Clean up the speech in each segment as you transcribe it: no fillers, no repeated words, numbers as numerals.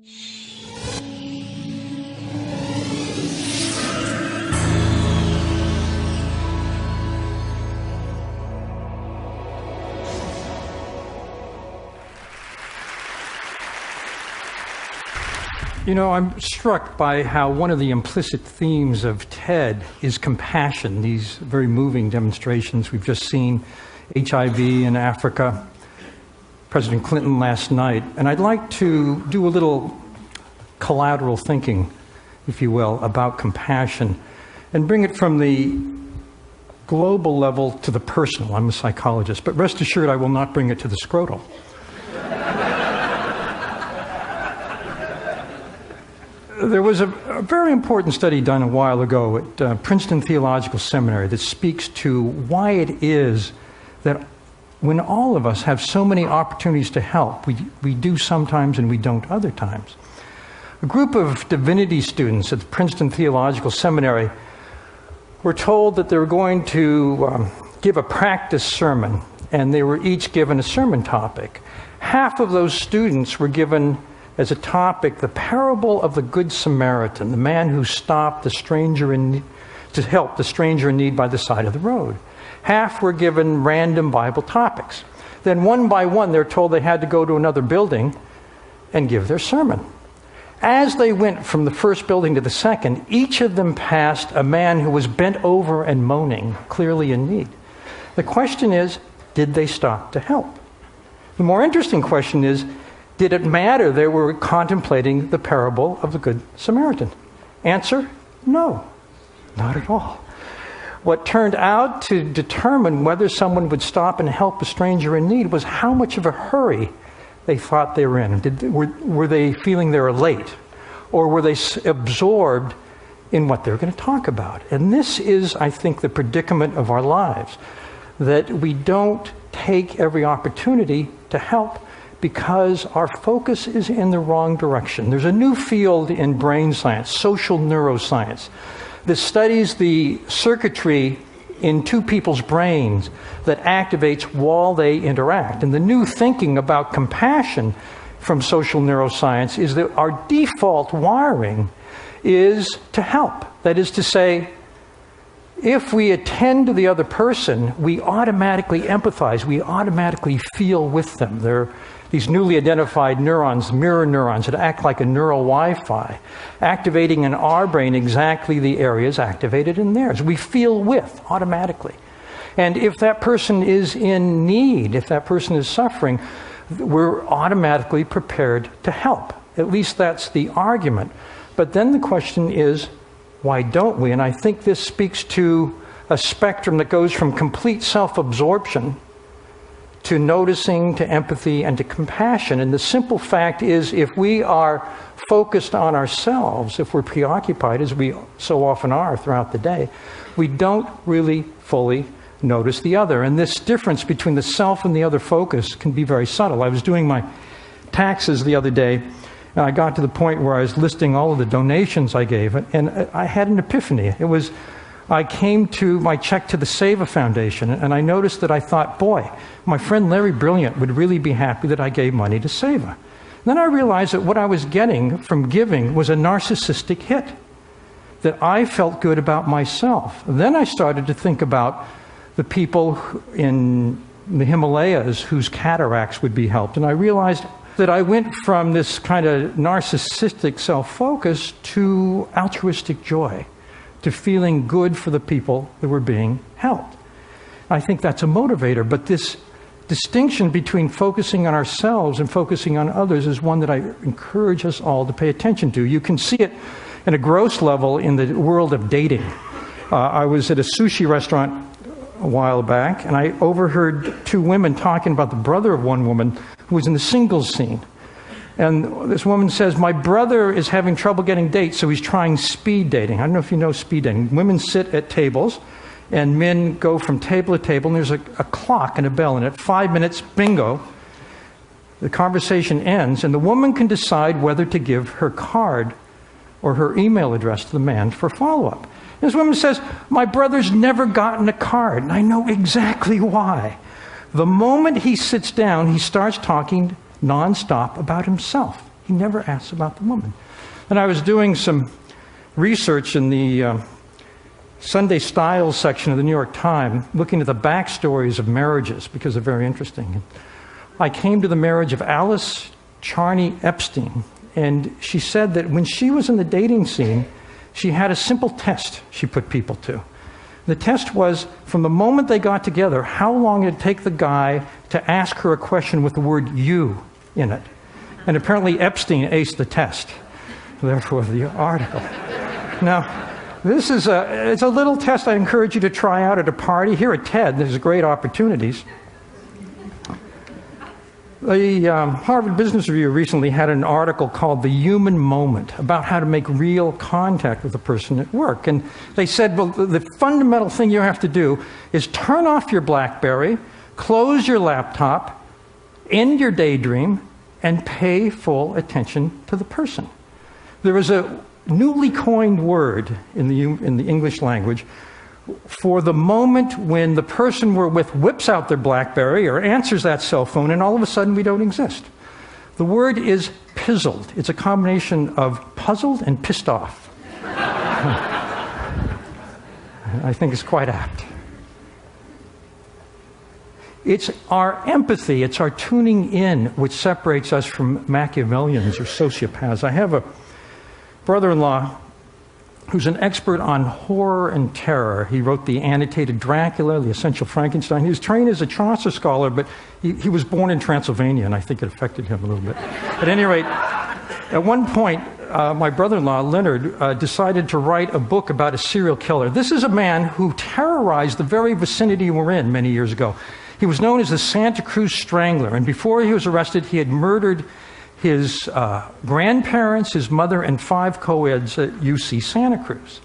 You know, I'm struck by how one of the implicit themes of TED is compassion, these very moving demonstrations we've just seen, HIV in Africa, President Clinton last night. And I'd like to do a little collateral thinking, if you will, about compassion and bring it from the global level to the personal. I'm a psychologist, but rest assured I will not bring it to the scrotal. There was a very important study done a while ago at Princeton Theological Seminary that speaks to why it is that when all of us have so many opportunities to help, we do sometimes and we don't other times. A group of divinity students at the Princeton Theological Seminary were told that they were going to give a practice sermon, and they were each given a sermon topic. Half of those students were given as a topic the parable of the Good Samaritan, the man who stopped the stranger to help the stranger in need by the side of the road. Half were given random Bible topics. Then one by one, they're told they had to go to another building and give their sermon. As they went from the first building to the second, each of them passed a man who was bent over and moaning, clearly in need. The question is, did they stop to help? The more interesting question is, did it matter they were contemplating the parable of the Good Samaritan? Answer, no, not at all. What turned out to determine whether someone would stop and help a stranger in need was how much of a hurry they thought they were in. Were they feeling they were late? Or were they absorbed in what they're going to talk about? And this is, I think, the predicament of our lives, that we don't take every opportunity to help because our focus is in the wrong direction. There's a new field in brain science, social neuroscience, that studies the circuitry in two people's brains that activates while they interact. And the new thinking about compassion from social neuroscience is that our default wiring is to help. That is to say, if we attend to the other person, we automatically empathize, we automatically feel with them. They're these newly identified neurons, mirror neurons, that act like a neural Wi-Fi, activating in our brain exactly the areas activated in theirs. We feel with automatically. And if that person is in need, if that person is suffering, we're automatically prepared to help. At least that's the argument. But then the question is, why don't we? And I think this speaks to a spectrum that goes from complete self-absorption to noticing, to empathy, and to compassion. And the simple fact is, if we are focused on ourselves, if we're preoccupied, as we so often are throughout the day, we don't really fully notice the other. And this difference between the self and the other focus can be very subtle. I was doing my taxes the other day, and I got to the point where I was listing all of the donations I gave, and I had an epiphany. I came to my check to the Seva Foundation, and I noticed that I thought, boy, my friend Larry Brilliant would really be happy that I gave money to Seva. Then I realized that what I was getting from giving was a narcissistic hit, that I felt good about myself. And then I started to think about the people in the Himalayas whose cataracts would be helped, and I realized that I went from this kind of narcissistic self-focus to altruistic joy, to feeling good for the people that were being helped. I think that's a motivator, but this distinction between focusing on ourselves and focusing on others is one that I encourage us all to pay attention to. You can see it in a gross level in the world of dating. I was at a sushi restaurant a while back, and I overheard two women talking about the brother of one woman who was in the singles scene. And this woman says, my brother is having trouble getting dates, so he's trying speed dating. I don't know if you know speed dating. Women sit at tables, and men go from table to table, and there's a clock and a bell, and at 5 minutes, bingo, the conversation ends, and the woman can decide whether to give her card or her email address to the man for follow-up. This woman says, my brother's never gotten a card, and I know exactly why. The moment he sits down, he starts talking nonstop about himself. He never asks about the woman. And I was doing some research in the Sunday Styles section of the New York Times, looking at the backstories of marriages, because they're very interesting. I came to the marriage of Alice Charney Epstein, and she said that when she was in the dating scene, she had a simple test she put people to. The test was, from the moment they got together, how long it'd take the guy to ask her a question with the word "you" in it. And apparently Epstein aced the test. Therefore, the article. Now, this is it's a little test I encourage you to try out at a party. Here at TED, there's great opportunities. The Harvard Business Review recently had an article called "The Human Moment" about how to make real contact with a person at work. And they said, well, the fundamental thing you have to do is turn off your BlackBerry, close your laptop, end your daydream, and pay full attention to the person. There is a newly coined word in the English language for the moment when the person we're with whips out their BlackBerry or answers that cell phone, and all of a sudden we don't exist. The word is pizzled. It's a combination of puzzled and pissed off. I think it's quite apt. It's our empathy, it's our tuning in, which separates us from Machiavellians or sociopaths. I have a brother-in-law who's an expert on horror and terror. He wrote the Annotated Dracula, the Essential Frankenstein. He was trained as a Chaucer scholar, but he was born in Transylvania, and I think it affected him a little bit. At any rate, at one point, my brother-in-law, Leonard, decided to write a book about a serial killer. This is a man who terrorized the very vicinity we're in many years ago. He was known as the Santa Cruz Strangler, and before he was arrested, he had murdered his grandparents, his mother, and 5 co-eds at UC Santa Cruz.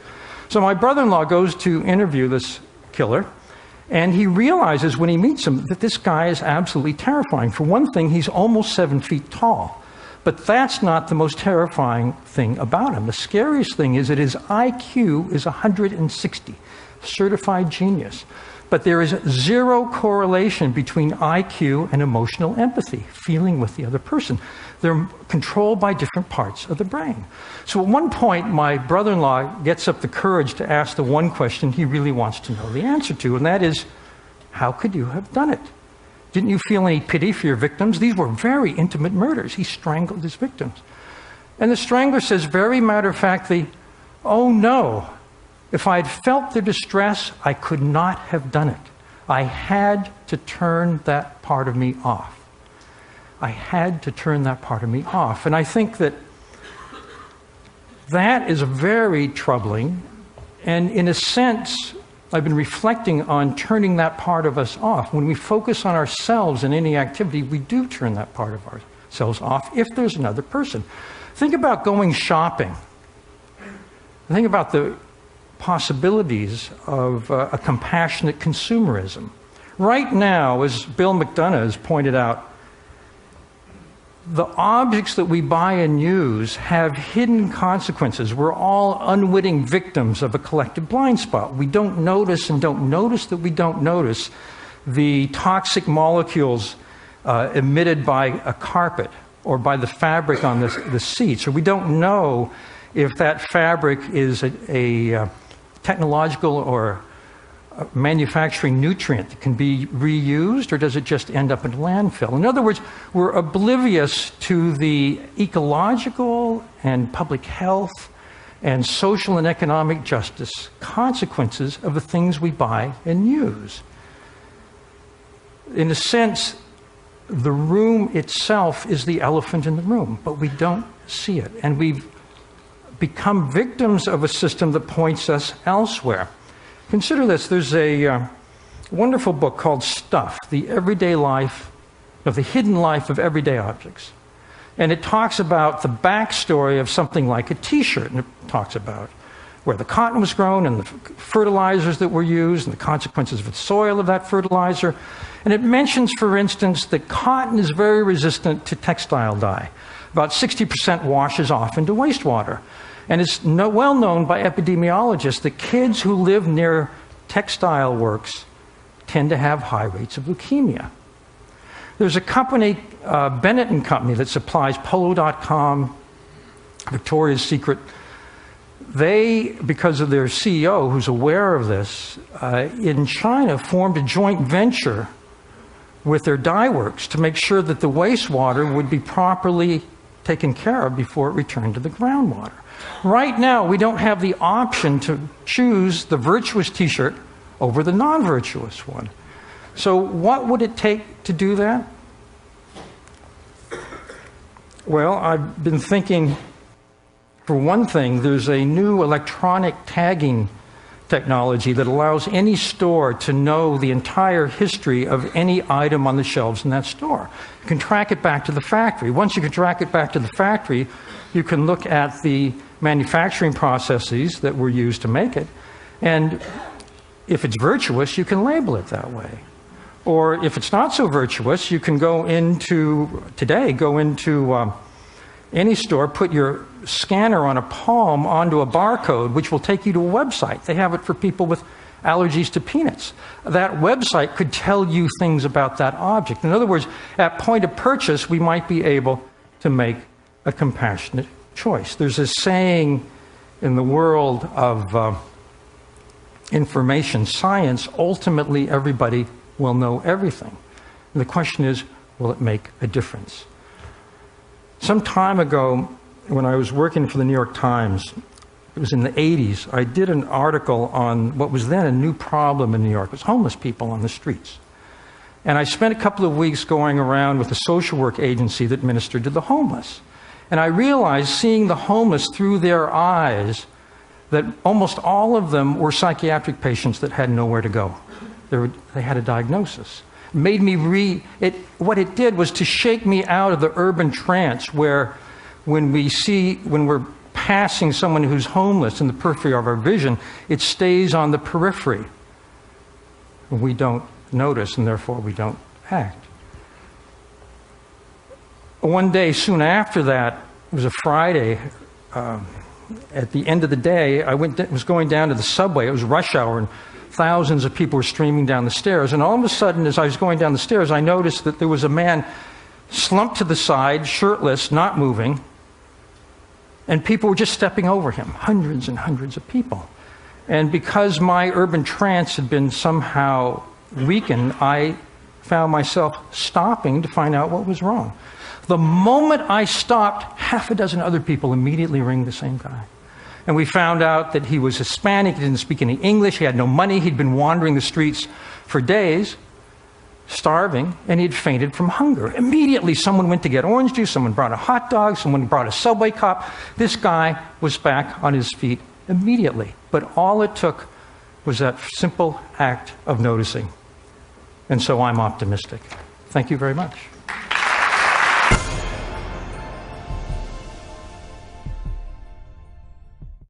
So my brother-in-law goes to interview this killer, and he realizes when he meets him that this guy is absolutely terrifying. For one thing, he's almost 7 feet tall. But that's not the most terrifying thing about him. The scariest thing is that his IQ is 160, certified genius. But there is zero correlation between IQ and emotional empathy, feeling with the other person. They're controlled by different parts of the brain. So at one point, my brother-in-law gets up the courage to ask the one question he really wants to know the answer to, and that is, how could you have done it? Didn't you feel any pity for your victims? These were very intimate murders. He strangled his victims. And the strangler says very matter-of-factly, oh no, if I had felt their distress, I could not have done it. I had to turn that part of me off. I had to turn that part of me off. And I think that that is very troubling. And in a sense, I've been reflecting on turning that part of us off. When we focus on ourselves in any activity, we do turn that part of ourselves off if there's another person. Think about going shopping. Think about the possibilities of a compassionate consumerism. Right now, as Bill McDonough has pointed out, the objects that we buy and use have hidden consequences. We're all unwitting victims of a collective blind spot. We don't notice and don't notice that we don't notice the toxic molecules emitted by a carpet or by the fabric on the seats, or we don't know if that fabric is a technological or manufacturing nutrient that can be reused, or does it just end up in a landfill? In other words, we're oblivious to the ecological and public health and social and economic justice consequences of the things we buy and use. In a sense, the room itself is the elephant in the room, but we don't see it. And we've become victims of a system that points us elsewhere. Consider this. There's a wonderful book called Stuff, the Everyday Life, the Hidden Life of Everyday Objects. And it talks about the backstory of something like a T-shirt. And it talks about where the cotton was grown and the fertilizers that were used and the consequences of the soil of that fertilizer. And it mentions, for instance, that cotton is very resistant to textile dye. About 60% washes off into wastewater. And it's well known by epidemiologists that kids who live near textile works tend to have high rates of leukemia. There's a company, Bennett and Company, that supplies Polo.com, Victoria's Secret. They, because of their CEO, who's aware of this, in China formed a joint venture with their dye works to make sure that the wastewater would be properly taken care of before it returned to the groundwater. Right now, we don't have the option to choose the virtuous t-shirt over the non-virtuous one. So what would it take to do that? Well, I've been thinking, for one thing, there's a new electronic tagging technology that allows any store to know the entire history of any item on the shelves in that store. You can track it back to the factory. Once you can track it back to the factory, you can look at the manufacturing processes that were used to make it, and if it's virtuous, you can label it that way. Or if it's not so virtuous, you can go into any store, put your scanner on a palm onto a barcode, which will take you to a website. They have it for people with allergies to peanuts. That website could tell you things about that object. In other words, at point of purchase, we might be able to make a compassionate choice. There's a saying in the world of information science, ultimately everybody will know everything. And the question is, will it make a difference? Some time ago, when I was working for the New York Times, it was in the 80s, I did an article on what was then a new problem in New York. It was homeless people on the streets. And I spent a couple of weeks going around with a social work agency that ministered to the homeless. And I realized, seeing the homeless through their eyes, that almost all of them were psychiatric patients that had nowhere to go. They had a diagnosis. Made me what it did was to shake me out of the urban trance where when we're passing someone who's homeless in the periphery of our vision, it stays on the periphery. We don't notice, and therefore we don't act. One day soon after that, it was a Friday, at the end of the day, I was going down to the subway. It was rush hour, and thousands of people were streaming down the stairs. And all of a sudden, as I was going down the stairs, I noticed that there was a man slumped to the side, shirtless, not moving, and people were just stepping over him, hundreds and hundreds of people. And because my urban trance had been somehow weakened, I found myself stopping to find out what was wrong. The moment I stopped, half a dozen other people immediately ringed the same guy. And we found out that he was Hispanic, he didn't speak any English, he had no money, he'd been wandering the streets for days, starving, and he'd fainted from hunger. Immediately, someone went to get orange juice, someone brought a hot dog, someone brought a Subway cop. This guy was back on his feet immediately. But all it took was that simple act of noticing. And so I'm optimistic. Thank you very much.